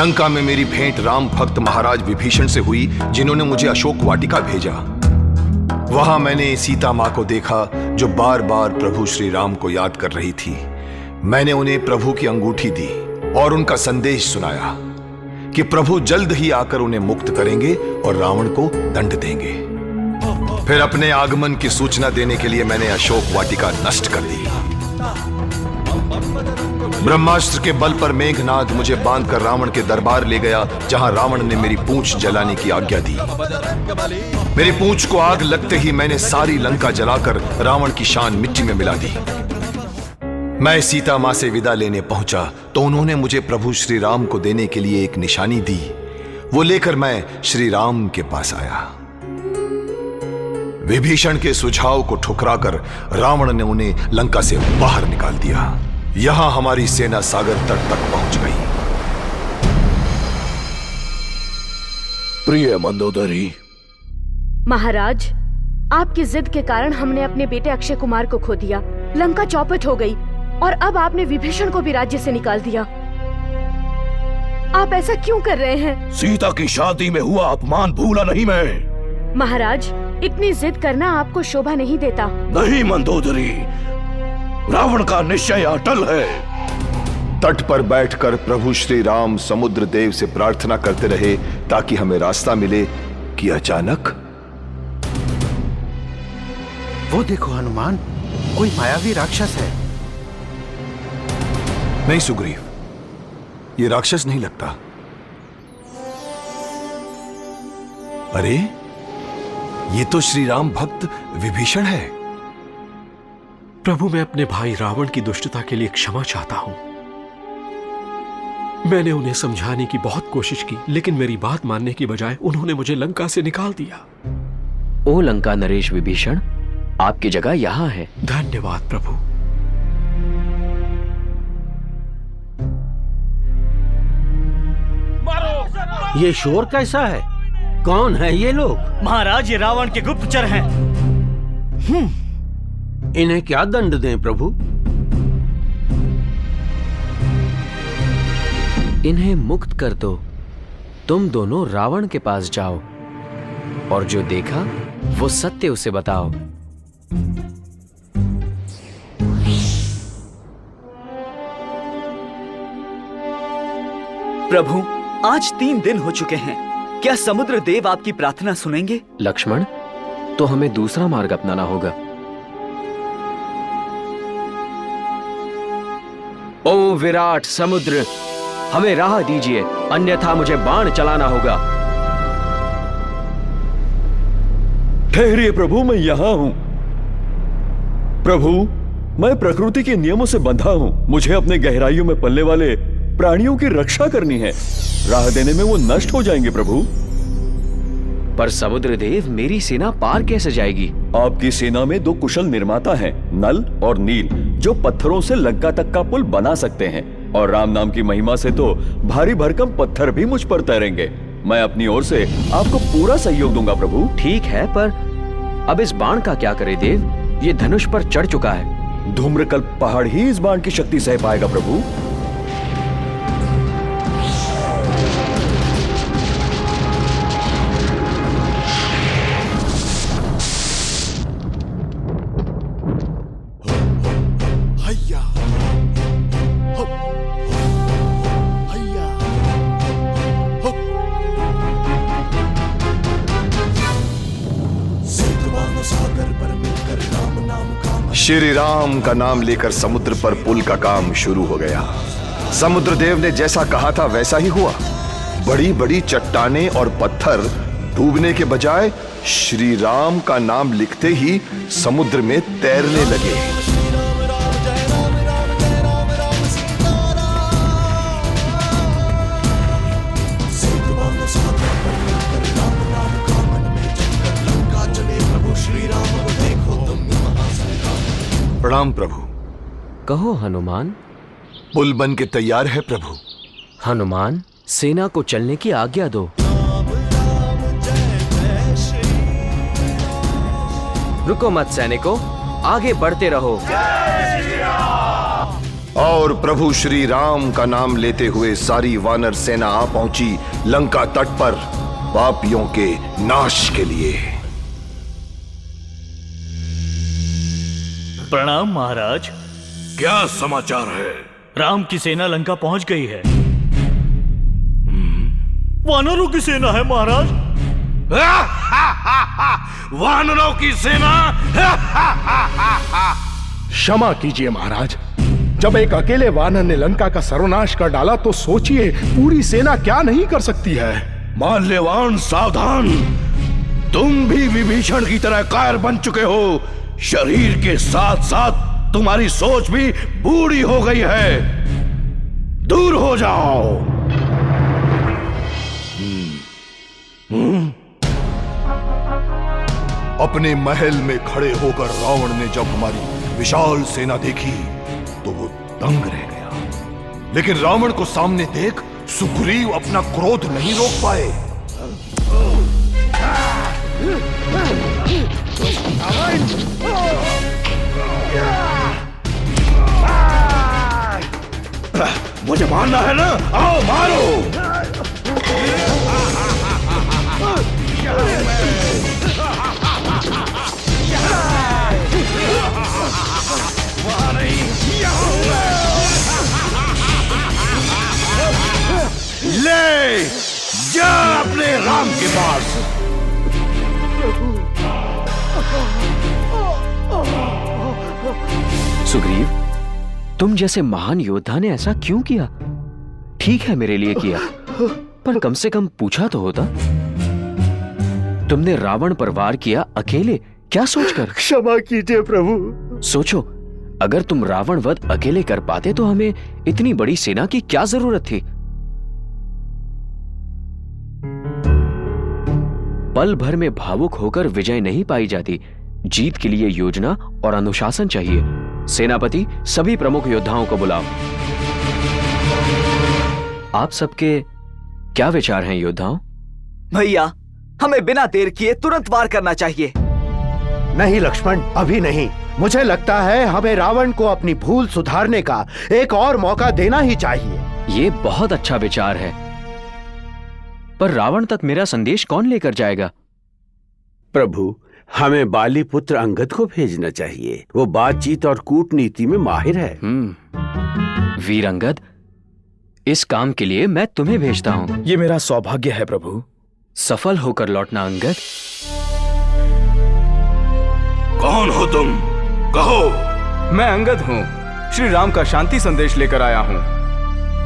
लंका में मेरी भेंट राम भक्त महाराज विभीषण से हुई, जिन्होंने मुझे अशोक वाटिका भेजा। वहां मैंने सीता मां को देखा, जो बार बार प्रभु श्री राम को याद कर रही थी। मैंने उन्हें प्रभु की अंगूठी दी और उनका संदेश सुनाया कि प्रभु जल्द ही आकर उन्हें मुक्त करेंगे और रावण को दंड देंगे। फिर अपने आगमन की सूचना देने के लिए मैंने अशोक वाटिका नष्ट कर दी। ब्रह्मास्त्र के बल पर मेघनाद मुझे बांधकर रावण के दरबार ले गया, जहां रावण ने मेरी पूंछ जलाने की आज्ञा दी। मेरी पूंछ को आग लगते ही मैंने सारी लंका जलाकर रावण की शान मिट्टी में मिला दी। मैं सीता मां से विदा लेने पहुंचा तो उन्होंने मुझे प्रभु श्री राम को देने के लिए एक निशानी दी। वो लेकर मैं श्री राम के पास आया। विभीषण के सुझाव को ठुकराकर रावण ने उन्हें लंका से बाहर निकाल दिया। यहां हमारी सेना सागर तट तक पहुंच गई। प्रिय मंदोदरी। महाराज, आपकी जिद के कारण हमने अपने बेटे अक्षय कुमार को खो दिया। लंका चौपट हो गई और अब आपने विभीषण को भी राज्य से निकाल दिया। आप ऐसा क्यों कर रहे हैं? सीता की शादी में हुआ अपमान भूला नहीं मैं। महाराज, इतनी जिद करना आपको शोभा नहीं देता। नहीं मंदोदरी, रावण का निश्चय अटल है। तट पर बैठकर प्रभु श्री राम समुद्र देव से प्रार्थना करते रहे ताकि हमें रास्ता मिले कि अचानक वो देखो हनुमान, कोई मायावी राक्षस है। नहीं सुग्रीव, ये राक्षस नहीं लगता। अरे, ये तो श्री राम भक्त विभीषण है। प्रभु, मैं अपने भाई रावण की दुष्टता के लिए क्षमा चाहता हूं। मैंने उन्हें समझाने की बहुत कोशिश की, लेकिन मेरी बात मानने की बजाय उन्होंने मुझे लंका से निकाल दिया। ओ लंका नरेश विभीषण, आपकी जगह यहां है। धन्यवाद प्रभु। ये शोर कैसा है? कौन है ये लोग? महाराज, ये रावण के गुप्तचर हैं। इन्हें क्या दंड दें प्रभु? इन्हें मुक्त कर दो। तुम दोनों रावण के पास जाओ और जो देखा वो सत्य उसे बताओ। प्रभु, आज 3 दिन हो चुके हैं। क्या समुद्र देव आपकी प्रार्थना सुनेंगे? लक्ष्मण, तो हमें दूसरा मार्ग अपनाना होगा। ओ विराट समुद्र, हमें राह दीजिए, अन्यथा मुझे बाण चलाना होगा। ठहरिए प्रभु, मैं यहाँ हूँ। प्रभु, मैं प्रकृति के नियमों से बंधा हूँ। मुझे अपने गहराइयों में पलने वाले प्राणियों की रक्षा करनी है। राह देने में वो नष्ट हो जाएंगे प्रभु। पर समुद्र देव, मेरी सेना पार कैसे जाएगी? आपकी सेना में 2 कुशल निर्माता हैं, नल और नील, जो पत्थरों से लंका तक का पुल बना सकते हैं। और राम नाम की महिमा से तो भारी भरकम पत्थर भी मुझ पर तैरेंगे। मैं अपनी ओर से आपको पूरा सहयोग दूंगा प्रभु। ठीक है, पर अब इस बाण का क्या करे देव? ये धनुष पर चढ़ चुका है। धूम्रकल्प पहाड़ ही इस बाण की शक्ति सह पाएगा प्रभु। श्री राम का नाम लेकर समुद्र पर पुल का काम शुरू हो गया। समुद्र देव ने जैसा कहा था वैसा ही हुआ। बड़ी बड़ी चट्टानें और पत्थर डूबने के बजाय श्री राम का नाम लिखते ही समुद्र में तैरने लगे। प्रणाम प्रभु। कहो हनुमान। पुल बन के तैयार है प्रभु। हनुमान, सेना को चलने की आज्ञा दो। रुको मत सैनिकों, आगे बढ़ते रहो। और प्रभु श्री राम का नाम लेते हुए सारी वानर सेना आ पहुंची लंका तट पर पापियों के नाश के लिए। प्रणाम महाराज। क्या समाचार है? राम की सेना लंका पहुंच गई है। वानरों की सेना है महाराज। वानरों की सेना? क्षमा कीजिए महाराज, जब एक अकेले वानर ने लंका का सर्वनाश कर डाला तो सोचिए पूरी सेना क्या नहीं कर सकती है। माल्यवान सावधान, तुम भी विभीषण की तरह कायर बन चुके हो। शरीर के साथ साथ तुम्हारी सोच भी बूढ़ी हो गई है। दूर हो जाओ। अपने महल में खड़े होकर रावण ने जब हमारी विशाल सेना देखी तो वो दंग रह गया। लेकिन रावण को सामने देख सुग्रीव अपना क्रोध नहीं रोक पाए। मुझे मारना है ना? आओ मारो। ले जा अपने राम के पास। सुग्रीव, तुम जैसे महान योद्धा ने ऐसा क्यों किया? ठीक है, मेरे लिए किया, पर कम से कम पूछा तो होता। तुमने रावण पर वार किया अकेले, क्या सोचकर? क्षमा कीजिए प्रभु। सोचो, अगर तुम रावण वध अकेले कर पाते तो हमें इतनी बड़ी सेना की क्या जरूरत थी? पल भर में भावुक होकर विजय नहीं पाई जाती। जीत के लिए योजना और अनुशासन चाहिए। सेनापति, सभी प्रमुख योद्धाओं को बुलाओ। आप सबके क्या विचार हैं योद्धाओं? भैया, हमें बिना देर किए तुरंत वार करना चाहिए। नहीं लक्ष्मण, अभी नहीं। मुझे लगता है हमें रावण को अपनी भूल सुधारने का एक और मौका देना ही चाहिए। ये बहुत अच्छा विचार है, पर रावण तक मेरा संदेश कौन लेकर जाएगा? प्रभु, हमें बाली पुत्र अंगद को भेजना चाहिए। वो बातचीत और कूटनीति में माहिर है। वीर अंगद, इस काम के लिए मैं तुम्हें भेजता हूं। ये मेरा सौभाग्य है प्रभु। सफल होकर लौटना अंगद। कौन हो तुम? कहो। मैं अंगद हूँ, श्री राम का शांति संदेश लेकर आया हूँ।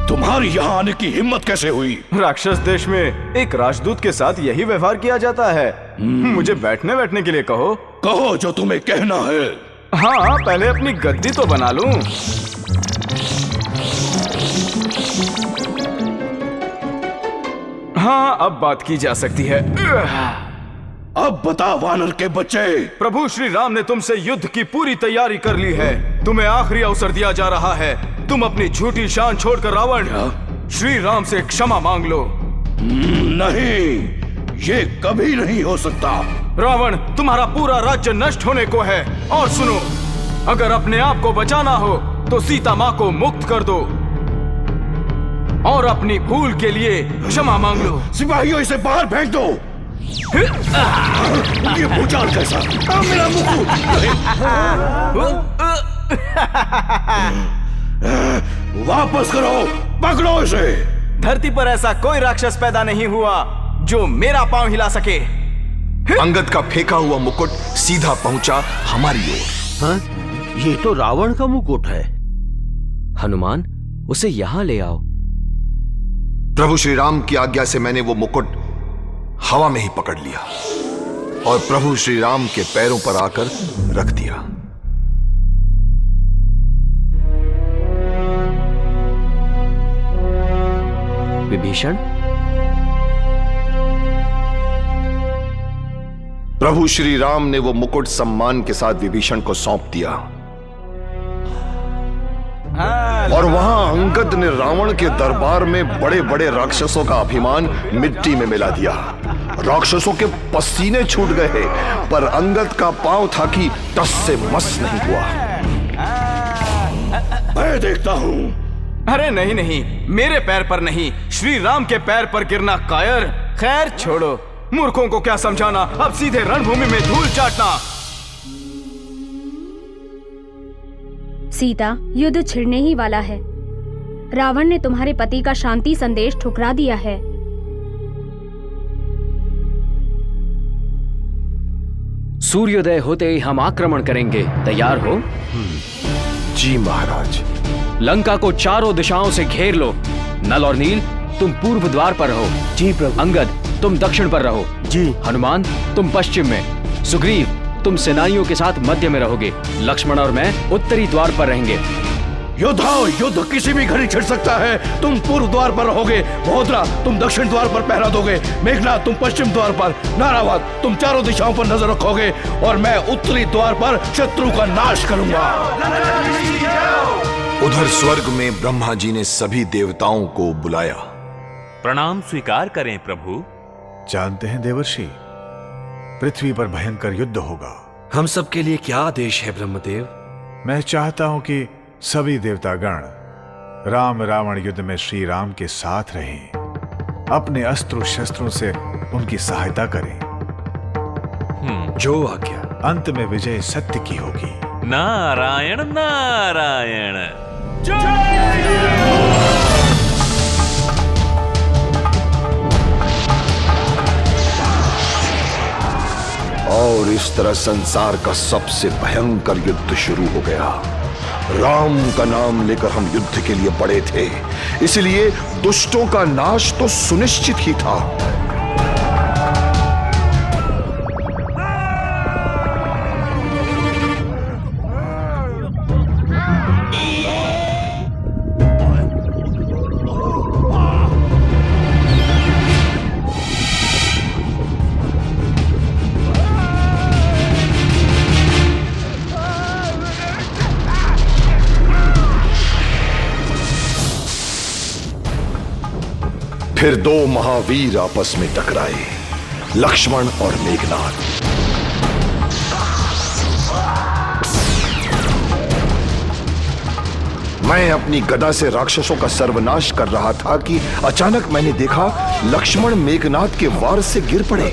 तुम्हारी यहाँ आने की हिम्मत कैसे हुई? राक्षस देश में एक राजदूत के साथ यही व्यवहार किया जाता है। मुझे बैठने के लिए कहो। कहो जो तुम्हें कहना है। हाँ, पहले अपनी गद्दी तो बना लूं। हाँ, अब बात की जा सकती है। अब बता वानर के बच्चे। प्रभु श्री राम ने तुमसे युद्ध की पूरी तैयारी कर ली है। तुम्हें आखिरी अवसर दिया जा रहा है। तुम अपनी झूठी शान छोड़कर रावण श्री राम से क्षमा मांग लो। नहीं, ये कभी नहीं हो सकता। रावण, तुम्हारा पूरा राज्य नष्ट होने को है। और सुनो, अगर अपने आप को बचाना हो तो सीता माँ को मुक्त कर दो और अपनी भूल के लिए क्षमा मांग लो। सिपाहियों, इसे बाहर फेंक दो। ये भूचाल कैसा? मेरा मुकुट! वापस करो, पकड़ो इसे। धरती पर ऐसा कोई राक्षस पैदा नहीं हुआ जो मेरा पांव हिला सके। अंगद का फेंका हुआ मुकुट सीधा पहुंचा हमारी ओर। हाँ? ये तो रावण का मुकुट है। हनुमान, उसे यहां ले आओ। प्रभु श्री राम की आज्ञा से मैंने वो मुकुट हवा में ही पकड़ लिया और प्रभु श्री राम के पैरों पर आकर रख दिया। विभीषण, प्रभु श्री राम ने वो मुकुट सम्मान के साथ विभीषण को सौंप दिया और वहां अंगद ने रावण के दरबार में बड़े बड़े राक्षसों का अभिमान मिट्टी में मिला दिया। राक्षसों के पसीने छूट गए, पर अंगद का पांव था कि टस से मस नहीं हुआ। मैं देखता हूँ। अरे नहीं नहीं, मेरे पैर पर नहीं, श्री राम के पैर पर गिरना कायर। खैर छोड़ो, मूर्खों को क्या समझाना, अब सीधे रणभूमि में धूल चाटना। सीता, युद्ध छिड़ने ही वाला है। रावण ने तुम्हारे पति का शांति संदेश ठुकरा दिया है। सूर्योदय होते ही हम आक्रमण करेंगे। तैयार हो? जी महाराज। लंका को चारों दिशाओं से घेर लो। नल और नील, तुम पूर्व द्वार पर रहो। जी प्रभु। अंगद, तुम दक्षिण पर रहो। जी। हनुमान, तुम पश्चिम में। सुग्रीव, तुम सेनानियों के साथ मध्य में रहोगे। लक्ष्मण और मैं उत्तरी द्वार पर रहेंगे। योद्धाओ, युद्ध किसी भी घड़ी छिड़ सकता है। तुम पूर्व द्वार पर रहोगे। महोदरा, तुम दक्षिण द्वार पर पहरा दोगे। मेघनाथ, तुम पश्चिम द्वार पर। नारावाद, तुम चारों दिशाओं पर नजर रखोगे और मैं उत्तरी द्वार पर शत्रु का नाश करूंगा। उधर स्वर्ग में ब्रह्मा जी ने सभी देवताओं को बुलाया। प्रणाम स्वीकार करें प्रभु। जानते हैं देवर्षि, पृथ्वी पर भयंकर युद्ध होगा। हम सब के लिए क्या आदेश है ब्रह्मदेव? मैं चाहता हूं कि सभी देवतागण राम रावण युद्ध में श्री राम के साथ रहें, अपने अस्त्र शस्त्रों से उनकी सहायता करें। जो आज्ञा। अंत में विजय सत्य की होगी। नारायण नारायण। और इस तरह संसार का सबसे भयंकर युद्ध शुरू हो गया। राम का नाम लेकर हम युद्ध के लिए पड़े थे, इसलिए दुष्टों का नाश तो सुनिश्चित ही था। फिर दो महावीर आपस में टकराए, लक्ष्मण और मेघनाथ। मैं अपनी गदा से राक्षसों का सर्वनाश कर रहा था कि अचानक मैंने देखा लक्ष्मण मेघनाथ के वार से गिर पड़े।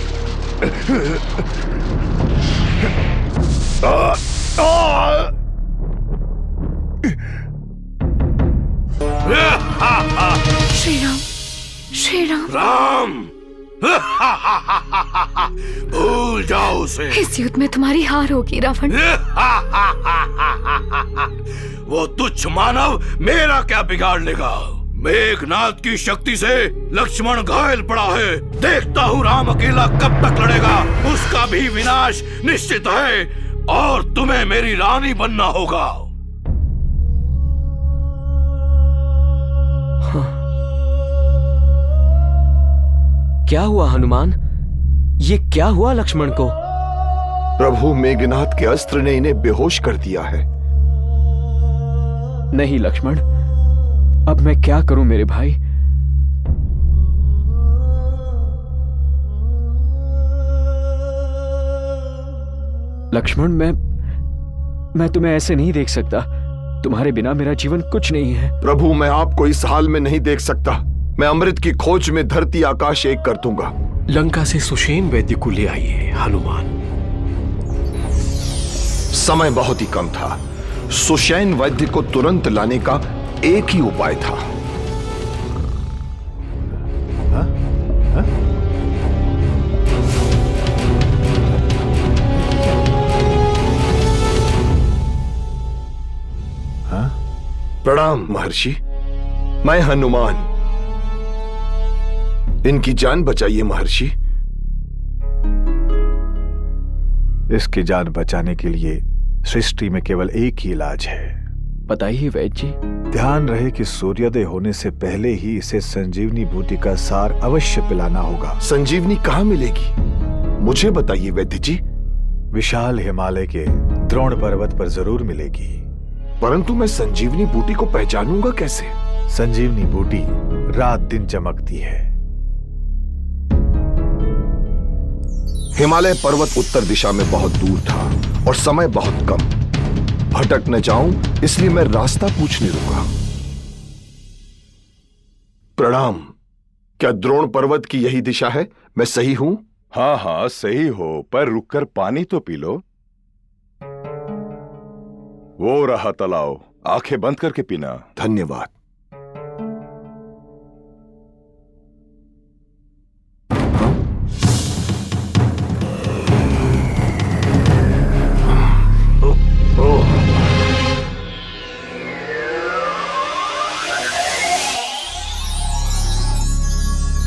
श्री राम राम भूल जाओ उसे। इस युद्ध में तुम्हारी हार होगी रावण। वो तुच्छ मानव मेरा क्या बिगाड़ लेगा। मेघनाथ की शक्ति से लक्ष्मण घायल पड़ा है। देखता हूँ राम अकेला कब तक लड़ेगा। उसका भी विनाश निश्चित है और तुम्हें मेरी रानी बनना होगा। क्या हुआ हनुमान? ये क्या हुआ लक्ष्मण को? प्रभु मेघनाथ के अस्त्र ने इन्हें बेहोश कर दिया है। नहीं लक्ष्मण, अब मैं क्या करूं मेरे भाई? लक्ष्मण, मैं तुम्हें ऐसे नहीं देख सकता। तुम्हारे बिना मेरा जीवन कुछ नहीं है। प्रभु, मैं आपको इस हाल में नहीं देख सकता। मैं अमृत की खोज में धरती आकाश एक कर दूंगा। लंका से सुषेण वैद्य को ले आइए हनुमान। समय बहुत ही कम था। सुषेण वैद्य को तुरंत लाने का एक ही उपाय था। प्रणाम महर्षि, मैं हनुमान। इनकी जान बचाइए महर्षि। इसकी जान बचाने के लिए सृष्टि में केवल एक ही इलाज है। बताइए वैद्य जी। ध्यान रहे कि सूर्योदय होने से पहले ही इसे संजीवनी बूटी का सार अवश्य पिलाना होगा। संजीवनी कहाँ मिलेगी? मुझे बताइए वैद्य जी। विशाल हिमालय के द्रोण पर्वत पर जरूर मिलेगी। परंतु मैं संजीवनी बूटी को पहचानूंगा कैसे? संजीवनी बूटी रात दिन चमकती है। हिमालय पर्वत उत्तर दिशा में बहुत दूर था और समय बहुत कम। भटक न जाऊं इसलिए मैं रास्ता पूछने रुका। प्रणाम। क्या द्रोण पर्वत की यही दिशा है? मैं सही हूं? हाँ हाँ सही हो, पर रुककर पानी तो पी लो। वो रहा तालाब, आंखें बंद करके पीना। धन्यवाद।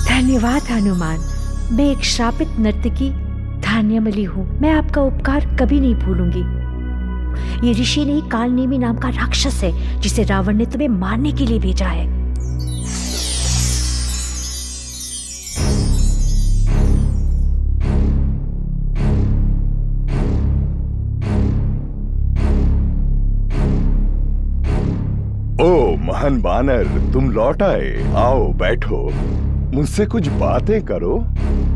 धन्यवाद हनुमान। मैं एक श्रापित नर्तकी धान्यमली हूँ। मैं आपका उपकार कभी नहीं भूलूंगी। ये ऋषि नहीं, कालनेमी नाम का राक्षस है जिसे रावण ने तुम्हें मारने के लिए भेजा है। ओ महान बानर, तुम लौट आए। आओ बैठो, मुझसे कुछ बातें करो।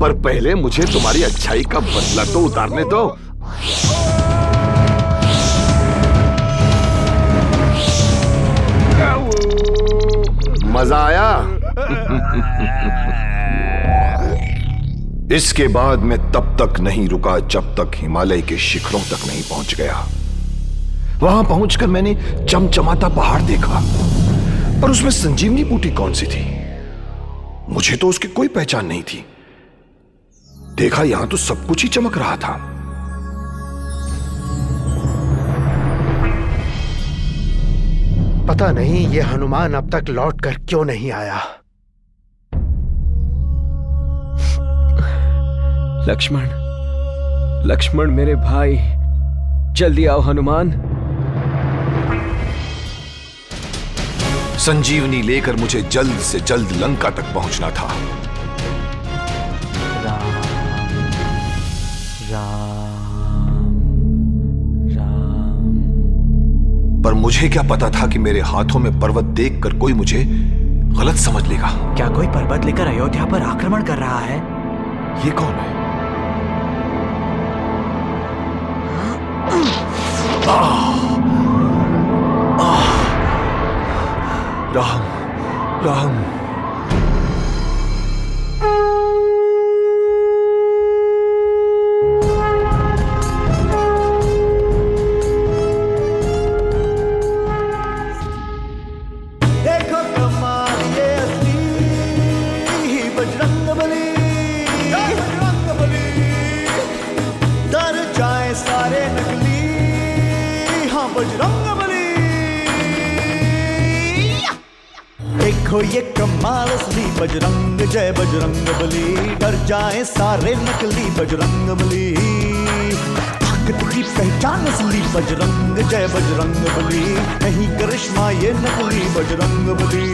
पर पहले मुझे तुम्हारी अच्छाई का बदला तो उतारने दो। मजा आया? इसके बाद मैं तब तक नहीं रुका जब तक हिमालय के शिखरों तक नहीं पहुंच गया। वहां पहुंचकर मैंने चमचमाता पहाड़ देखा, पर उसमें संजीवनी बूटी कौन सी थी? मुझे तो उसकी कोई पहचान नहीं थी। देखा यहां तो सब कुछ ही चमक रहा था। पता नहीं ये हनुमान अब तक लौट कर क्यों नहीं आया। लक्ष्मण, लक्ष्मण मेरे भाई, जल्दी आओ हनुमान। संजीवनी लेकर मुझे जल्द से जल्द लंका तक पहुंचना था। पर मुझे क्या पता था कि मेरे हाथों में पर्वत देखकर कोई मुझे गलत समझ लेगा। क्या कोई पर्वत लेकर अयोध्या पर आक्रमण कर रहा है? ये कौन है? राम, राम। देखो कमाल ये असली बजरंगबली, बजरंगबली। डर जाए सारे नकली, हाँ बजरंगबली। देखो ये कमाल असली बजरंग, जय बजरंगबली। डर जाए सारे नकली बजरंगबली। ताकत की पहचान असली बजरंग, जय बजरंगबली। नहीं करिश्मा ये नकली बजरंगबली।